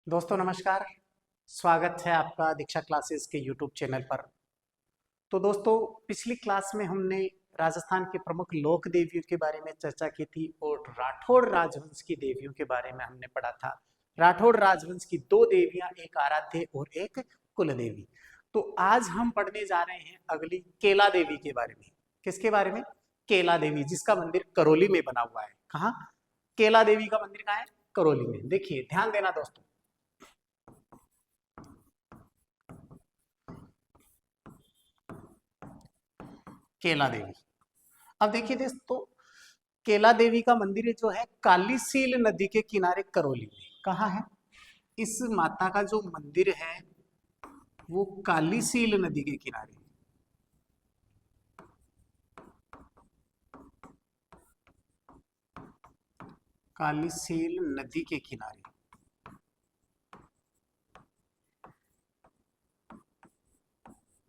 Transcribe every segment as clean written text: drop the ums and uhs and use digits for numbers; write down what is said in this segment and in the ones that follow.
दोस्तों नमस्कार। स्वागत है आपका दीक्षा क्लासेस के यूट्यूब चैनल पर। तो दोस्तों पिछली क्लास में हमने राजस्थान के प्रमुख लोक देवियों के बारे में चर्चा की थी और राठौड़ राजवंश की देवियों के बारे में हमने पढ़ा था। राठौड़ राजवंश की दो देवियां, एक आराध्य और एक कुल देवी। तो आज हम पढ़ने जा रहे हैं अगली केला देवी के बारे में। किसके बारे में? केला देवी, जिसका मंदिर करौली में बना हुआ है। कहाँ? केला देवी का मंदिर कहाँ है? करौली में। देखिए ध्यान देना दोस्तों, केला देवी। अब देखिए दोस्तों, केला देवी का मंदिर जो है कालीसील नदी के किनारे करौली में। कहाँ है? इस माता का जो मंदिर है वो कालीसील नदी के किनारे। कालीसील नदी के किनारे।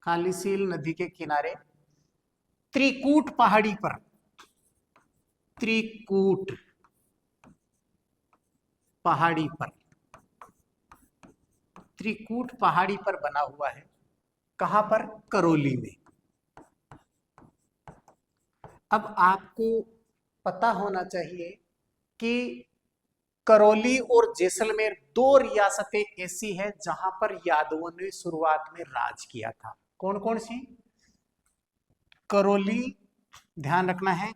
कालीसील नदी के किनारे त्रिकूट पहाड़ी पर, त्रिकूट पहाड़ी पर, त्रिकूट पहाड़ी पर बना हुआ है। कहां पर? करौली में। अब आपको पता होना चाहिए कि करौली और जैसलमेर दो रियासतें ऐसी हैं जहां पर यादवों ने शुरुआत में राज किया था। कौन कौन सी? करौली, ध्यान रखना है,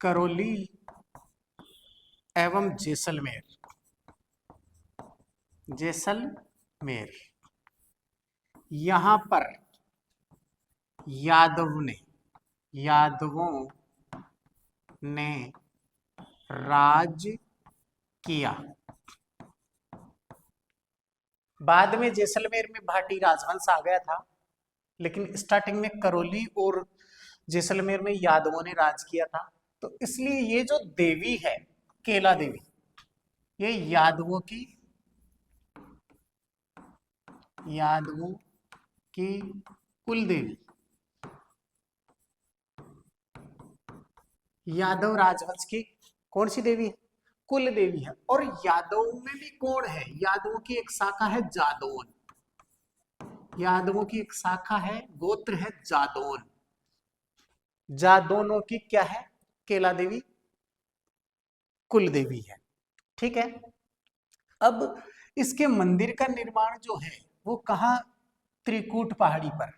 करौली एवं जैसलमेर। जैसलमेर, यहां पर यादवों ने राज किया। बाद में जैसलमेर में भाटी राजवंश आ गया था, लेकिन स्टार्टिंग में करौली और जैसलमेर में यादवों ने राज किया था। तो इसलिए ये जो देवी है केला देवी, ये यादवों की कुल देवी, यादव राजवंश की कौन सी देवी है? कुल देवी है। और यादव में भी कौन है? यादवों की एक शाखा है जादौन। यादवों की एक शाखा है, गोत्र है जादौन। जादौनों की क्या है? केला देवी कुल देवी है। ठीक है। अब इसके मंदिर का निर्माण जो है वो कहाँ? त्रिकूट पहाड़ी पर।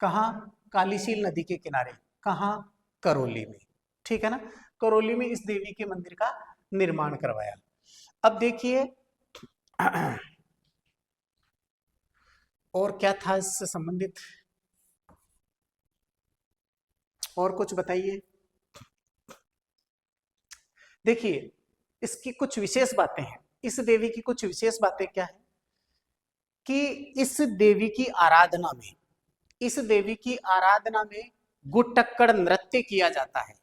कहाँ? कालीसील नदी के किनारे। कहाँ? करौली में। ठीक है ना। करौली में इस देवी के मंदिर का निर्माण करवाया। अब देखिए और क्या था इससे संबंधित, और कुछ बताइए। देखिए इसकी कुछ विशेष बातें हैं। इस देवी की कुछ विशेष बातें क्या है कि इस देवी की आराधना में गुटक्कड़ नृत्य किया जाता है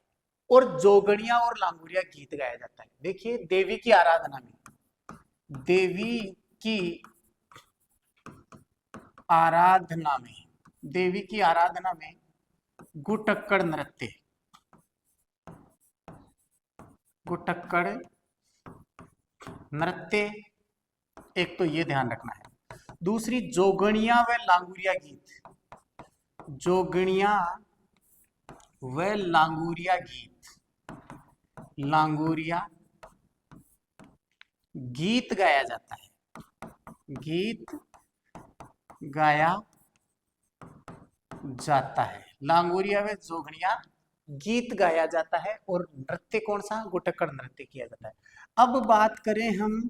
और जोगणिया और लांगुरिया गीत गाया जाता है। देखिए देवी की आराधना में देवी की आराधना में गुटक्कड़ नृत्य, एक तो ये ध्यान रखना है। दूसरी जोगणिया व लांगुरिया गीत, जोगणिया व लांगुरिया गीत गाया जाता है। गीत गाया जाता है। लांगुरिया व जोगणिया गीत गाया जाता है और नृत्य कौन सा? गुटक्कड़ नृत्य किया जाता है। अब बात करें हम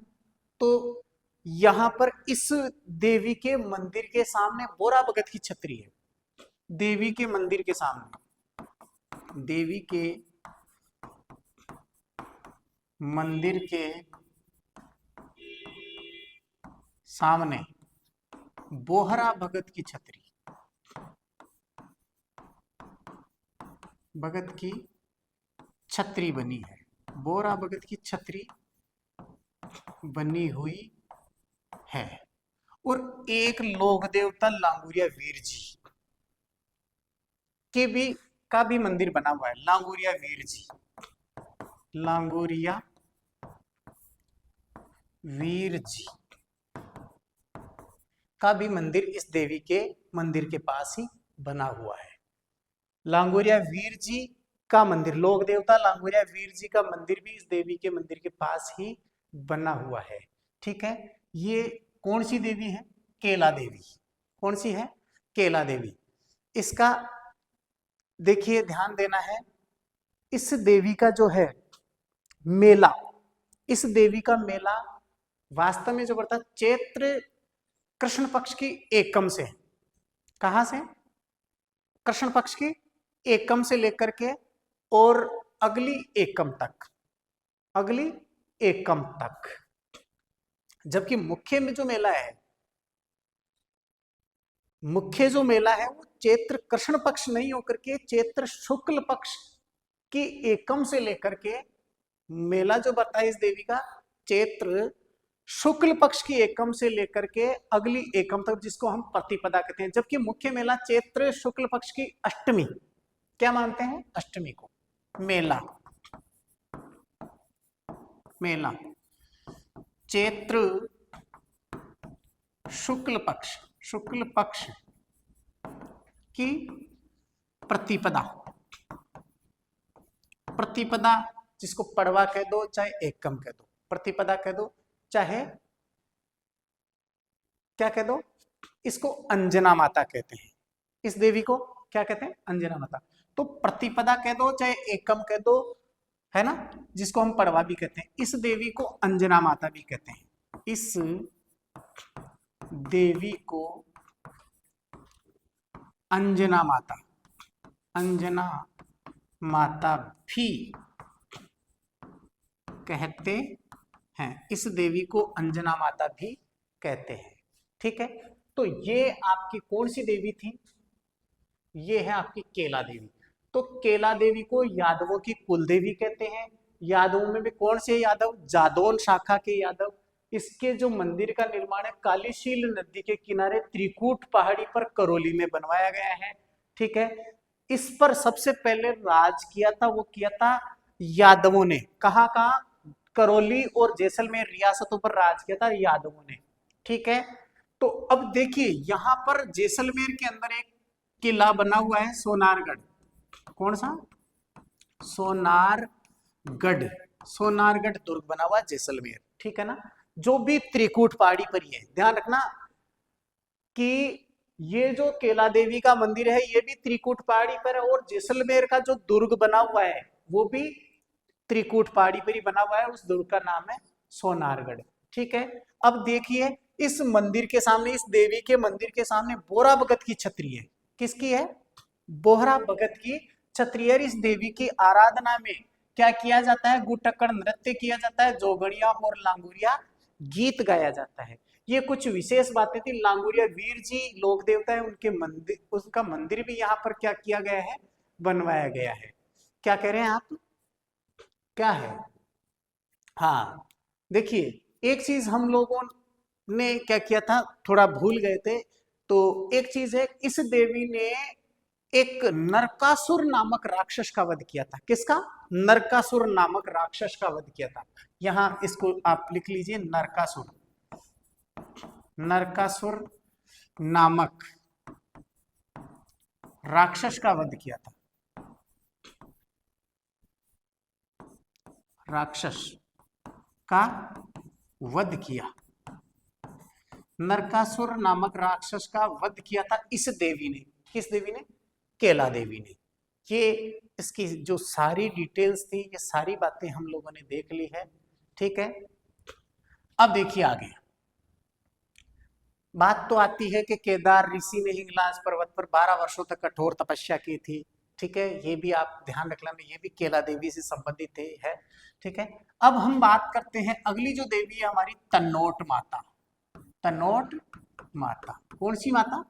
तो यहां पर इस देवी के मंदिर के सामने बोरा भगत की छतरी है। देवी के मंदिर के सामने, देवी के मंदिर के सामने बोहरा भगत की छतरी, भगत की छतरी बनी है। बोरा भगत की छतरी बनी हुई है। और एक लोक देवता लांगुरिया वीर जी के भी का भी मंदिर बना हुआ है। लांगुरिया वीर जी का भी मंदिर इस देवी के मंदिर के पास ही बना हुआ है। लांगोरिया वीर जी का मंदिर, लोक देवता लांगोरिया वीर जी का मंदिर भी इस देवी के मंदिर के पास ही बना हुआ है। ठीक है, ये कौन सी देवी है? केला देवी। कौन सी है? केला देवी। इसका देखिए ध्यान देना है, इस देवी का जो है मेला, इस देवी का मेला वास्तव में जो पड़ता है चैत्र कृष्ण पक्ष की एकम से। कहां से? कृष्ण पक्ष की एकम से लेकर के और अगली एकम तक, अगली एकम तक। जबकि मुख्य में जो मेला है, मुख्य जो मेला है वो चैत्र कृष्ण पक्ष नहीं होकर के चैत्र शुक्ल पक्ष की एकम से लेकर के मेला जो बताया इस देवी का चैत्र शुक्ल पक्ष की एकम से लेकर के अगली एकम तक, जिसको हम प्रतिपदा कहते हैं। जबकि मुख्य मेला चैत्र शुक्ल पक्ष की अष्टमी, क्या मानते हैं? अष्टमी को मेला, मेला चैत्र शुक्ल पक्ष, शुक्ल पक्ष की प्रतिपदा, प्रतिपदा जिसको पड़वा कह दो चाहे एकम कह दो, प्रतिपदा कह दो चाहे क्या कह दो, इसको अंजना माता कहते हैं। इस देवी को क्या कहते हैं? अंजना माता। तो प्रतिपदा कह दो चाहे एकम कह दो, है ना, जिसको हम पड़वा भी कहते हैं। इस देवी को अंजना माता भी कहते हैं। इस देवी को अंजना माता, अंजना माता भी कहते हैं। इस देवी को अंजना माता भी कहते हैं। ठीक है, तो ये आपकी कौन सी देवी थी? ये है आपकी केला देवी। तो केला देवी को यादवों की कुल देवी कहते हैं। यादवों में भी कौन से यादव? जादौन शाखा के यादव। इसके जो मंदिर का निर्माण है कालीशील नदी के किनारे त्रिकूट पहाड़ी पर करौली में बनवाया गया है। ठीक है, इस पर सबसे पहले राज किया था, वो किया था यादवों ने। कहाँ कहाँ? करौली और जैसलमेर रियासतों पर राज किया था यादवों ने। ठीक है, तो अब देखिए यहां पर जैसलमेर के अंदर एक किला बना हुआ है सोनारगढ़। कौन सा? सोनारगढ़, सोनारगढ़ दुर्ग बना हुआ है जैसलमेर। ठीक है ना, जो भी त्रिकूट पहाड़ी पर ही है। ध्यान रखना कि ये जो केला देवी का मंदिर है ये भी त्रिकूट पहाड़ी पर है, और जैसलमेर का जो दुर्ग बना हुआ है वो भी त्रिकूट पहाड़ी पर ही बना हुआ है। उस दुर्ग का नाम है सोनारगढ़। ठीक है, अब देखिए इस मंदिर के सामने, इस देवी के मंदिर के सामने बोरा भगत की छतरी है। किसकी है? बोहरा भगत की छतरी है। इस देवी की आराधना में क्या किया जाता है? गुटक्कड़ नृत्य किया जाता है, जोगड़िया और लांगुरिया गीत गाया जाता है। ये कुछ विशेष बातें थी। लांगुरिया वीर जी लोक देवता है, उनके मंदिर, उसका मंदिर भी यहाँ पर क्या किया गया है? बनवाया गया है। क्या कह रहे हैं आप? क्या है? हाँ, देखिए एक चीज हम लोगों ने क्या किया था, थोड़ा भूल गए थे। तो एक चीज है, इस देवी ने एक नरकासुर नामक राक्षस का वध किया था। किसका? नरकासुर नामक राक्षस का वध किया था। यहां इसको आप लिख लीजिए, नरकासुर, नरकासुर नामक राक्षस का वध किया था। राक्षस का वध किया, नरकासुर नामक राक्षस का वध किया था इस देवी ने। किस देवी ने? केला देवी ने। ये इसकी जो सारी डिटेल्स थी, ये सारी बातें हम लोगों ने देख ली है। ठीक है, अब देखिए आगे बात तो आती है कि केदार ऋषि ने हिंगलाज पर्वत पर 12 वर्षों तक कठोर तपस्या की थी। ठीक है, ये भी आप ध्यान रखना, ये भी केला देवी से संबंधित है। ठीक है, अब हम बात करते हैं अगली जो देवी है हमारी, तनोट माता। तनोट माता, कौन सी माता?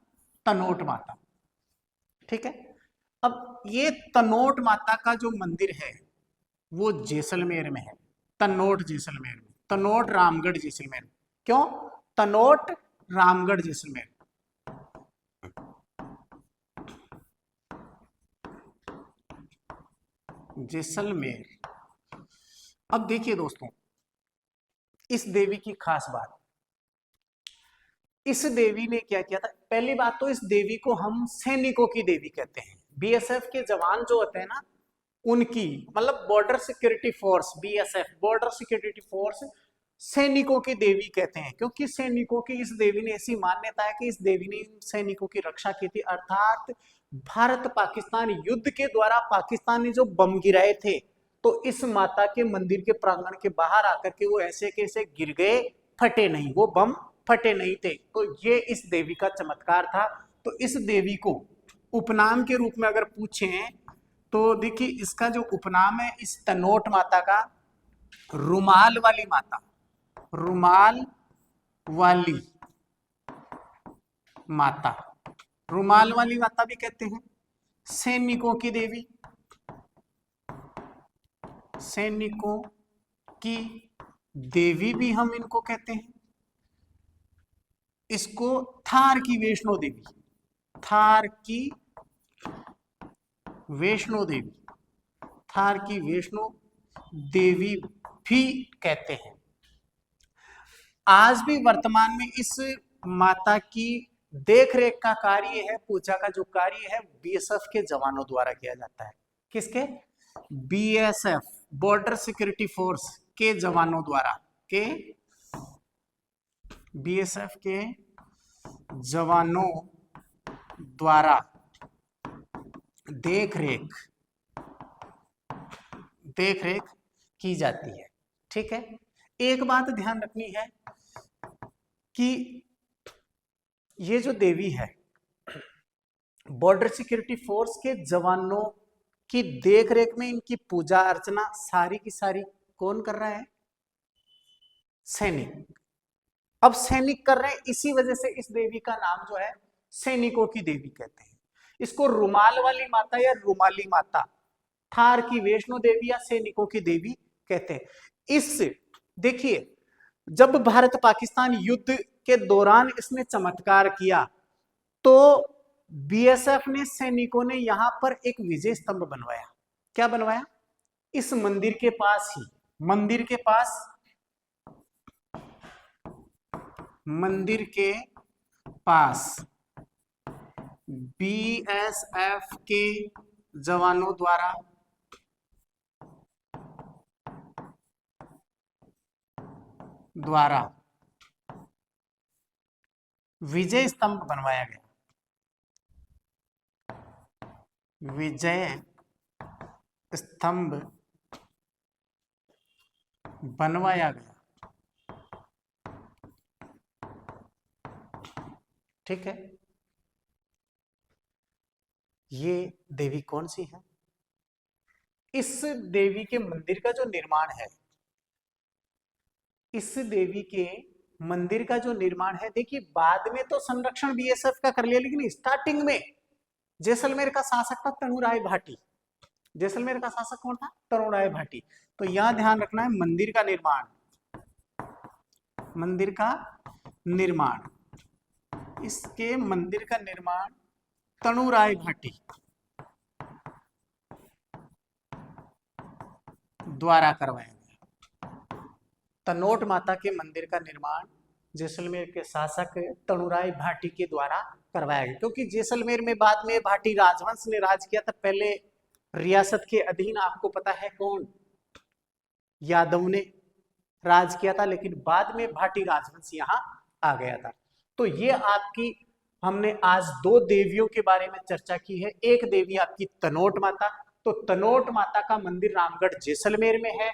तनोट माता। ठीक है, अब ये तनोट माता का जो मंदिर है वो जैसलमेर में है। तनोट जैसलमेर में, तनोट रामगढ़ जैसलमेर। क्यों? तनोट रामगढ़ जैसलमेर, जैसलमेर। अब देखिए दोस्तों, इस देवी की खास बात, इस देवी ने क्या किया था? पहली बात तो इस देवी को हम सैनिकों की देवी कहते हैं। बीएसएफ के जवान जो होते हैं ना, उनकी, मतलब border security force, BSF border security force, सैनिकों की देवी कहते हैं, क्योंकि सैनिकों की इस देवी ने ऐसी मान्यता है कि इस देवी ने सैनिकों की रक्षा की थी। अर्थात भारत पाकिस्तान युद्ध के द्वारा पाकिस्तान ने जो बम गिराए थे, तो इस माता के मंदिर के प्रांगण के बाहर आकर के वो ऐसे कैसे गिर गए, फटे नहीं, वो बम फटे नहीं थे। तो ये इस देवी का चमत्कार था। तो इस देवी को उपनाम के रूप में अगर पूछें तो देखिए, इसका जो उपनाम है इस तनोट माता का, रुमाल वाली माता, रुमाल वाली माता, रुमाल वाली माता भी कहते हैं। सैनिकों की देवी, सैनिकों की देवी भी हम इनको कहते हैं। इसको थार की वैष्णो देवी, थार की वैष्णो देवी, थार की वैष्णो देवी भी कहते हैं। आज भी वर्तमान में इस माता की देख रेख का कार्य है, पूजा का जो कार्य है बीएसएफ के जवानों द्वारा किया जाता है। किसके? बीएसएफ बॉर्डर सिक्योरिटी फोर्स के जवानों द्वारा, के बीएसएफ के जवानों द्वारा देख रेख की जाती है। ठीक है, एक बात ध्यान रखनी है कि ये जो देवी है, बॉर्डर सिक्योरिटी फोर्स के जवानों की देख रेख में इनकी पूजा अर्चना सारी की सारी कौन कर रहा है? सैनिक। अब सैनिक कर रहे हैं, इसी वजह से इस देवी का नाम जो है सैनिकों की देवी कहते हैं। इसको रुमाल वाली माता या रुमाली माता, थार की वैष्णो देवी या सैनिकों की देवी कहते हैं। इस देखिए, जब भारत पाकिस्तान युद्ध के दौरान इसने चमत्कार किया, तो बीएसएफ ने, सैनिकों ने यहां पर एक विजय स्तंभ बनवाया। क्या बनवाया? इस मंदिर के पास ही, मंदिर के पास, मंदिर के पास बीएसएफ के जवानों द्वारा विजय स्तंभ बनवाया गया, विजय स्तंभ बनवाया गया। ठीक है, ये देवी कौन सी है? इस देवी के मंदिर का जो निर्माण है, इस देवी के मंदिर का जो निर्माण है, देखिए बाद में तो संरक्षण बीएसएफ का कर लिया, लेकिन स्टार्टिंग में जैसलमेर का शासक था तनुराय भाटी। जैसलमेर का शासक कौन था? तनुराय भाटी। तो यहां ध्यान रखना है, मंदिर का निर्माण, मंदिर का निर्माण, इसके मंदिर का निर्माण तनुराय भाटी द्वारा करवाया गया। तनोट माता के मंदिर का निर्माण जैसलमेर के शासक तनुराय भाटी के द्वारा करवाया गया, क्योंकि जैसलमेर में बाद में भाटी राजवंश ने राज किया था। पहले रियासत के अधीन, आपको पता है कौन, यादव ने राज किया था, लेकिन बाद में भाटी राजवंश यहाँ आ गया था। तो ये आपकी, हमने आज दो देवियों के बारे में चर्चा की है। एक देवी आपकी तनोट माता, तो तनोट माता का मंदिर रामगढ़ जैसलमेर में है।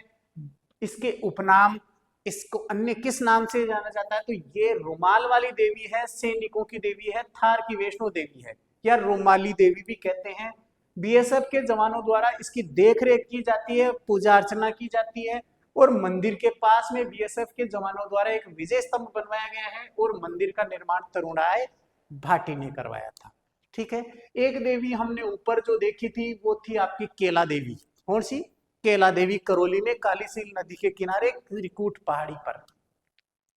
इसके उपनाम, इसको अन्य किस नाम से जाना जाता है? तो ये रुमाल वाली देवी है, सैनिकों की देवी है, थार की वैष्णो देवी है, या रुमाली देवी भी कहते हैं। बीएसएफ के जवानों द्वारा इसकी देखरेख की जाती है, पूजा अर्चना की जाती है, और मंदिर के पास में बीएसएफ के जवानों द्वारा एक विजय स्तंभ बनवाया गया है, और मंदिर का निर्माण तरुणाय भाटी ने करवाया था। ठीक है, एक देवी हमने ऊपर जो देखी थी वो थी आपकी केला देवी। कौन सी? केला देवी, करौली में कालीसील नदी के किनारे त्रिकूट पहाड़ी पर।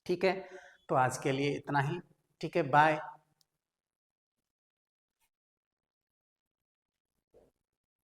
ठीक है, तो आज के लिए इतना ही। ठीक है, बाय।